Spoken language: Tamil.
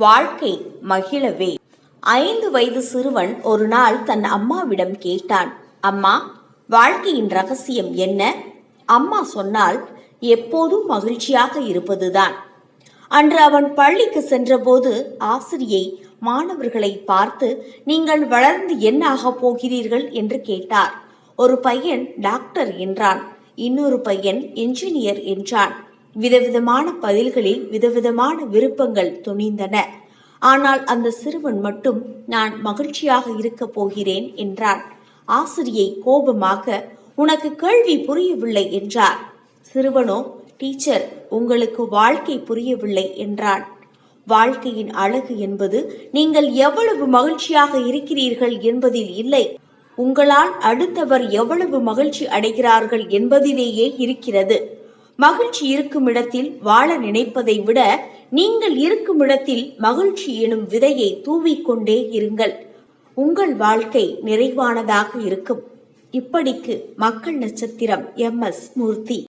வாழ்க்கை மகிழவே. 5 வயது சிறுவன் ஒரு நாள் தன் அம்மாவிடம் கேட்டான், அம்மா, வாழ்க்கையின் ரகசியம் என்ன? அம்மா சொன்னால், எப்போதும் மகிழ்ச்சியாக இருப்பதுதான். அன்று அவன் பள்ளிக்கு சென்றபோது ஆசிரியை மாணவர்களை பார்த்து, நீங்கள் வளர்ந்து என்ன ஆகப் போகிறீர்கள் என்று கேட்டார். ஒரு பையன் டாக்டர் என்றான், இன்னொரு பையன் என்ஜினியர் என்றான். விதவிதமான பதில்களில் விதவிதமான விருப்பங்கள் துணிந்தன. ஆனால் அந்த சிறுவன் மட்டும், நான் மகிழ்ச்சியாக இருக்கப் போகிறேன் என்றான். ஆசிரியை கோபமாக, உனக்கு கேள்வி புரியவில்லை என்றார். சிறுவனோ, டீச்சர், உங்களுக்கு வாழ்க்கை புரியவில்லை என்றான். வாழ்க்கையின் அழகு என்பது நீங்கள் எவ்வளவு மகிழ்ச்சியாக இருக்கிறீர்கள் என்பதில் இல்லை, உங்களால் அடுத்தவர் எவ்வளவு மகிழ்ச்சி அடைகிறார்கள் என்பதிலேயே இருக்கிறது. மகிழ்ச்சி இருக்கும் இடத்தில் வாழ நினைப்பதை விட நீங்கள் இருக்கும் இடத்தில் மகிழ்ச்சி எனும் விதையை தூவிக்கொண்டே இருங்கள். உங்கள் வாழ்க்கை நிறைவானதாக இருக்கும். இப்படிக்கு மக்கள் நட்சத்திரம் MS மூர்த்தி.